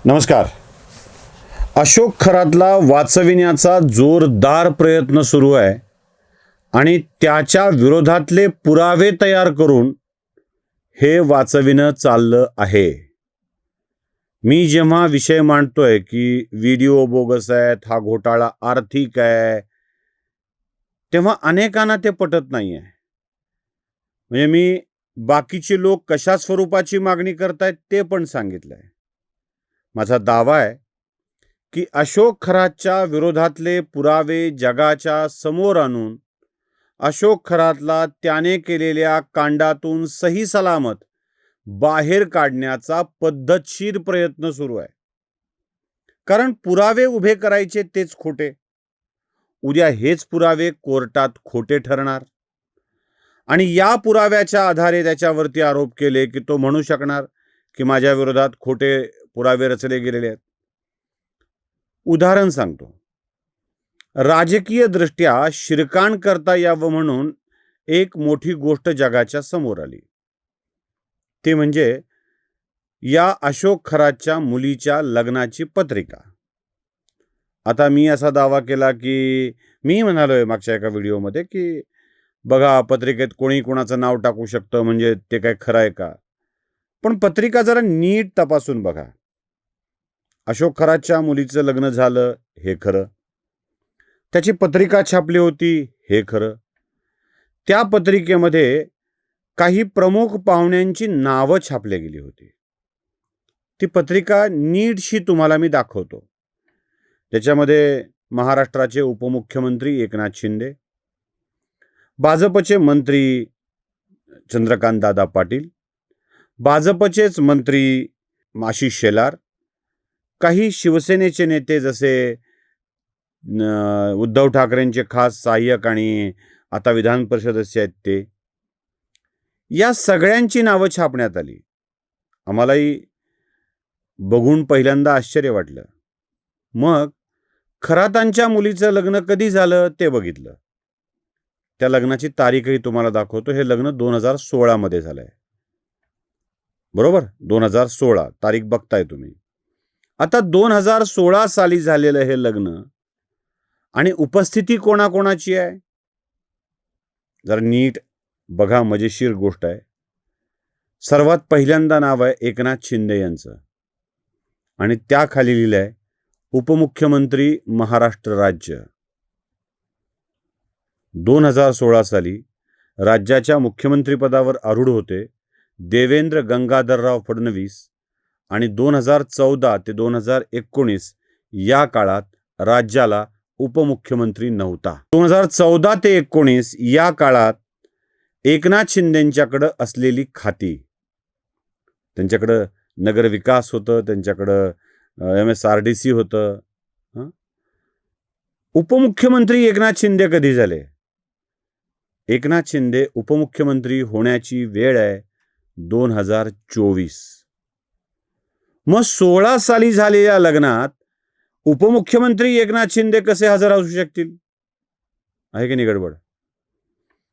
नमस्कार. अशोक खरातला वाचविण्याचा जोरदार प्रयत्न सुरू आहे आणि त्याच्या विरोधातले पुरावे तयार करून हे वाचविणं चाललं आहे. मी जेव्हा विषय मांडतोय की व्हिडिओ बोगस आहेत, हा घोटाळा आर्थिक आहे, तेव्हा अनेकांना ते पटत नाही आहे. म्हणजे मी बाकीचे लोक कशा स्वरूपाची मागणी करतायत ते पण सांगितलंय. माझा दावा आहे की अशोक खरातच्या विरोधातले पुरावे जगाच्या समोर आणून अशोक खरातला त्याने केलेल्या कांडातून सही सलामत बाहेर काढण्याचा पद्धतशीर प्रयत्न सुरू आहे. कारण पुरावे उभे करायचे तेच खोटे. उद्या हेच पुरावे कोर्टात खोटे ठरणार आणि या पुराव्याच्या आधारे त्याच्यावरती आरोप केले की तो म्हणू शकणार की माझ्या विरोधात खोटे पुरावे रचले गेलेले आहेत. उदाहरण सांगतो. राजकीय दृष्ट्या शिरकाण करता यावं म्हणून एक मोठी गोष्ट जगाच्या समोर आली. ते म्हणजे या अशोक खरातच्या मुलीच्या लग्नाची पत्रिका. आता मी असा दावा केला की मी म्हणालोय मागच्या एका व्हिडिओमध्ये की बघा, पत्रिकेत कोणी कोणाचं नाव टाकू शकतं, म्हणजे ते काय खरं आहे का? पण पत्रिका जरा नीट तपासून बघा. अशोक खरातच्या मुलीचं लग्न झालं हे खरं, त्याची पत्रिका छापली होती हे खरं, त्या पत्रिकेमध्ये काही प्रमुख पाहुण्यांची नावं छापली गेली होती. ती पत्रिका नीटशी तुम्हाला मी दाखवतो. त्याच्यामध्ये महाराष्ट्राचे उपमुख्यमंत्री एकनाथ शिंदे, भाजपचे मंत्री चंद्रकांत दादा पाटील, भाजपचेच मंत्री आशिष शेलार, काही शिवसेनेचे नेते जसे उद्धव ठाकरेंचे खास सहाय्यक आणि आता विधान परिषद सदस्य आहेत ते, या सगळ्यांची नावं छापण्यात आली. आम्हालाही बघून पहिल्यांदा आश्चर्य वाटलं. मग खरातांच्या मुलीचं लग्न कधी झालं ते बघितलं. त्या लग्नाची तारीखही तुम्हाला दाखवतो. हे लग्न 2016 मध्ये झालंय. बरोबर, 2016 तारीख बघताय तुम्ही. आता 2016 साली झालेलं हे लग्न आणि उपस्थिती कोणाकोणाची आहे जरा नीट बघा, मजेशीर गोष्ट आहे. सर्वात पहिल्यांदा नाव आहे एकनाथ शिंदे यांचं आणि त्याखाली लिहिलंय उपमुख्यमंत्री महाराष्ट्र राज्य. 2016 साली राज्याच्या मुख्यमंत्रीपदावर आरूढ होते देवेंद्र गंगाधरराव फडणवीस आणि 2014 ते 2019 या काळात राज्याला उपमुख्यमंत्री नव्हता. 2014 ते 2019 या काळात एकनाथ शिंदेंच्याकडं असलेली खाती, त्यांच्याकडं नगरविकास होतं, त्यांच्याकडं MSRDC होतं. उपमुख्यमंत्री एकनाथ शिंदे कधी झाले? एकनाथ शिंदे उपमुख्यमंत्री होण्याची वेळ आहे 2024. मग 16 साली झालेल्या लग्नात उपमुख्यमंत्री एकनाथ शिंदे कसे हजर असू शकतील? आहे की नाही गडबड?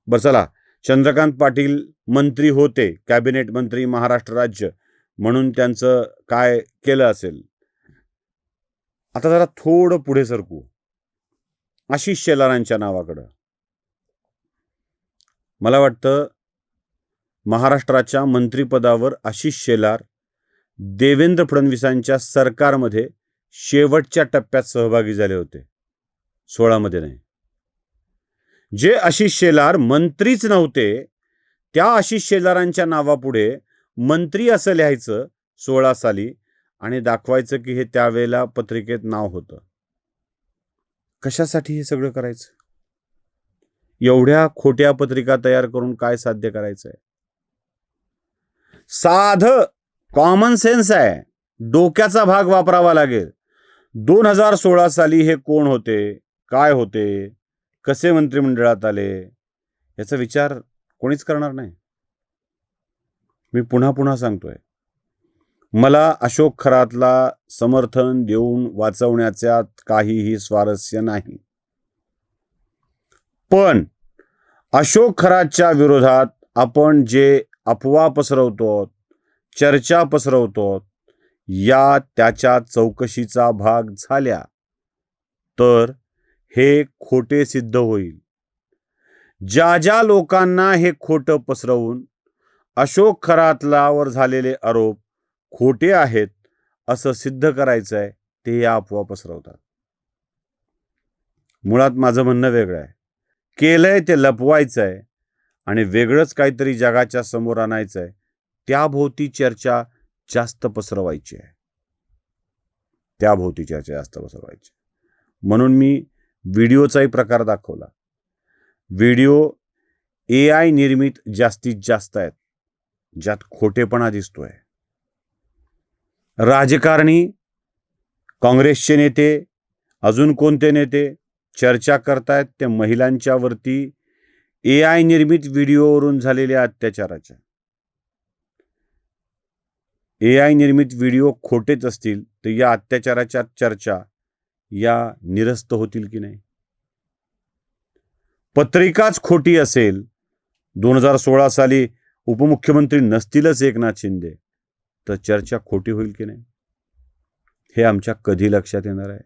बरं चला, चंद्रकांत पाटील मंत्री होते, कॅबिनेट मंत्री महाराष्ट्र राज्य म्हणून त्यांचं काय केलं असेल. आता जरा थोडं पुढे सरकू आशिष शेलारांच्या नावाकडं. मला वाटतं महाराष्ट्राच्या मंत्रिपदावर आशिष शेलार देवेंद्र फडणवीसांच्या सरकारमध्ये शेवटच्या टप्प्यात सहभागी झाले होते. 16 मध्ये नाही. जे आशिष शेलार मंत्रीच नव्हते त्या आशिष शेलारांच्या नावापुढे मंत्री असं लिहायचं 16 साली आणि दाखवायचं की हे त्यावेळेला पत्रिकेत नाव होतं. कशासाठी हे सगळं करायचं? एवढ्या खोट्या पत्रिका तयार करून काय साध्य करायचंय? साधं कॉमन सेन्स आहे, डोक्याचा भाग वापरावा लागेल. 2016 साली हे कोण होते, काय होते, कसे मंत्रिमंडळात आले, याचा विचार कोणीच करणार नाही. मी पुन्हा पुन्हा सांगतोय, मला अशोक खरातला समर्थन देऊन वाचवण्याच्यात काहीही स्वारस्य नाही. पण अशोक खरातच्या विरोधात आपण जे अफवा पसरवतो, चर्चा पसरवतो, या त्याच्या चौकशीचा भाग झाल्या तर हे खोटे सिद्ध होईल. ज्या ज्या लोकांना हे खोटं पसरवून अशोक खरातलावर झालेले आरोप खोटे आहेत असं सिद्ध करायचं आहे ते या अफवा पसरवतात. मुळात माझं म्हणणं वेगळं आहे. केलंय ते लपवायचं आहे आणि वेगळंच काहीतरी जगाच्या समोर आणायचं आहे. त्याभोवती चर्चा जास्त पसरवायची आहे. म्हणून मी व्हिडिओचाही प्रकार दाखवला. व्हिडिओ AI निर्मित जास्तीत जास्त आहेत, ज्यात खोटेपणा दिसतोय. राजकारणी, काँग्रेसचे नेते, अजून कोणते नेते चर्चा करतायत त्या महिलांच्या वरती AI निर्मित व्हिडिओवरून झालेल्या अत्याचाराच्या. AI निर्मित व्हिडिओ खोटेच असतील तर या अत्याचाराच्या चर्चा या निरस्त होतील की नाही? पत्रिकाच खोटी असेल, 2016 साली उपमुख्यमंत्री नसतीलच एकनाथ शिंदे, तर चर्चा खोटी होईल की नाही हे आमच्या कधी लक्षात येणार आहे?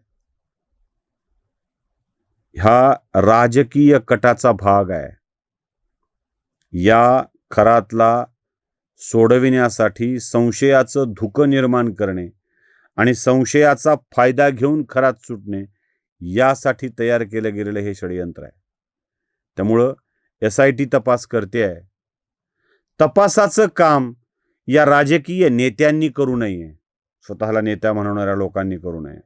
हा राजकीय कटाचा भाग आहे. या खरातला सोडविण्यासाठी संशयाचं धुकं निर्माण करणे आणि संशयाचा फायदा घेऊन खरात सुटणे यासाठी तयार केलं गेलेलं हे षडयंत्र आहे. त्यामुळं SIT तपास करते आहे. तपासाचं काम या राजकीय नेत्यांनी करू नये, स्वतःला नेत्या म्हणणाऱ्या लोकांनी करू नये.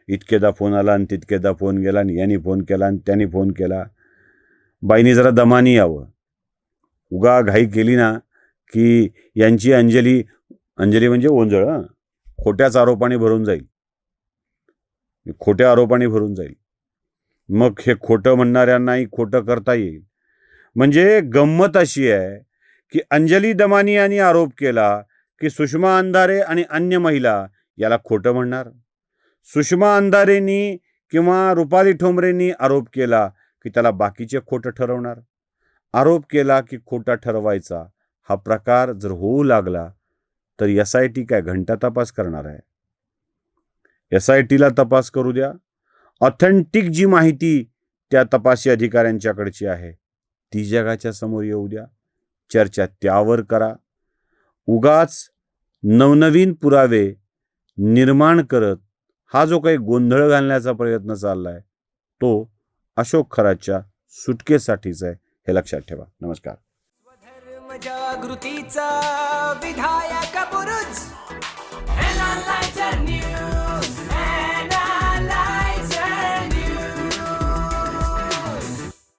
इतकेदा फोन आला आणि तितकेदा फोन गेला आणि यांनी फोन केला आणि त्यांनी फोन केला. बाईनी जरा दमानी यावं. उगा घाई केली ना की यांची अंजली म्हणजे ओंजळ खोट्याच आरोपाने भरून जाईल. मग हे खोटं म्हणणाऱ्यांनाही खोटं करता येईल. म्हणजे गंमत अशी आहे की अंजली दमानी यांनी आरोप केला की सुषमा अंधारे आणि अन्य महिला याला खोटं म्हणणार. सुषमा अंधारेंनी किंवा रुपाली ठोंबरेंनी आरोप केला की त्याला बाकीचे खोटं ठरवणार. आरोप केला की खोटा ठरवायचा हा प्रकार जर होऊ लागला तर SIT काय घंटा तपास करणार आहे? SITला तपास करू द्या. ऑथेंटिक जी माहिती त्या तपासी अधिकाऱ्यांच्याकडची आहे ती जगाच्या समोर येऊ द्या. चर्चा त्यावर करा. उगाच नवनवीन पुरावे निर्माण करत हा जो काही गोंधळ घालण्याचा प्रयत्न चाललाय तो अशोक खरातच्या सुटकेसाठीच आहे हे लक्षात ठेवा. नमस्कार. जागृतीचा विधान